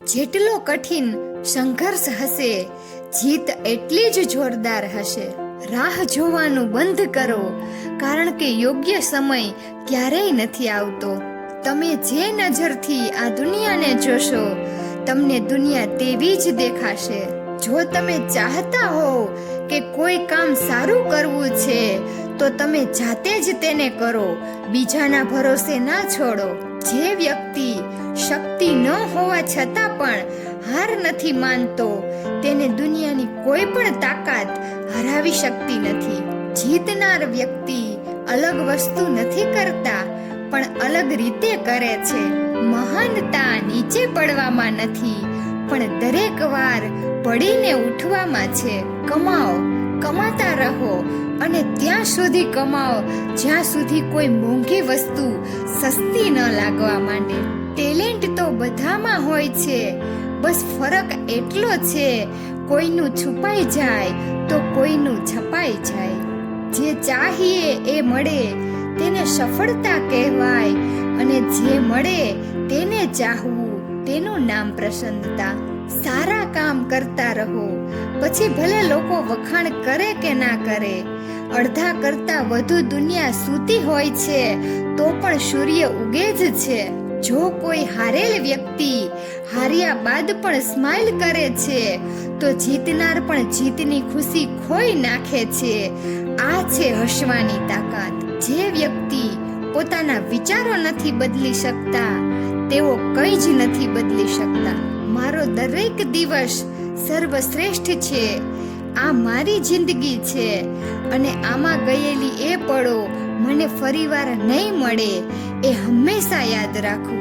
જેટલો કઠિન સંઘર્ષ હશે, જીત એટલી જ જોરદાર હશે. રાહ જોવાનું બંધ કરો, કારણ કે યોગ્ય સમય ક્યારેય નથી આવતો. તમે જે નજરથી આ દુનિયાને જોશો, તમને દુનિયા તેવી જ દેખાશે. જો તમે ચાહતા હો કે કોઈ કામ સારું કરવું છે, તો તમે જાતે જ તેને કરો, બીજાના ભરોસે ના છોડો. જે વ્યક્તિ શક્તિ ન હોવા છતાં પણ હાર નથી માનતો, તેને દુનિયાની કોઈ પણ તાકાત હરાવી શકતી નથી. જીતનાર વ્યક્તિ અલગ વસ્તુ નથી કરતા, પણ અલગ રીતે કરે છે. મહાનતા નીચે પડવામાં નથી, પણ દરેક વાર પડીને ઉઠવામાં છે. કમાઓ, કમાતા રહો, અને ત્યાં સુધી કમાઓ જ્યાં સુધી કોઈ મોંઘી વસ્તુ સસ્તી ન લાગવા માંડે. ટેલેન્ટ તો બધામાં હોય છે, બસ ફરક એટલો છે, કોઈનું છુપાઈ જાય તો કોઈનું છપાઈ જાય. જે ચાહીએ એ મળે તેને સફળતા કહેવાય, અને જે મળે તેને ચાહવું તેનું નામ પ્રસન્નતા. સારા કામ કરતા રહો, પછી ભલે લોકો વખાણ કરે કે ના કરે. અડધા કરતા વધુ દુનિયા સૂતી હોય છે તો પણ સૂર્ય ઉગે જ છે. જો કોઈ હારેલ વ્યક્તિ હાર્યા બાદ પણ સ્માઇલ કરે છે, તો જીતનાર પણ જીતની ખુશી ખોઈ નાખે છે. આ છે હસવાની તાકાત. જે વ્યક્તિ પોતાના વિચારો નથી બદલી શકતા, તેઓ કંઈ જ નથી બદલી શકતા. મારો દરેક દિવસ સર્વશ્રેષ્ઠ છે. આ મારી જિંદગી છે, અને આમાં ગયેલી એ પળો મને ફરીવાર નહીં મળે, એ હંમેશા યાદ રાખવું.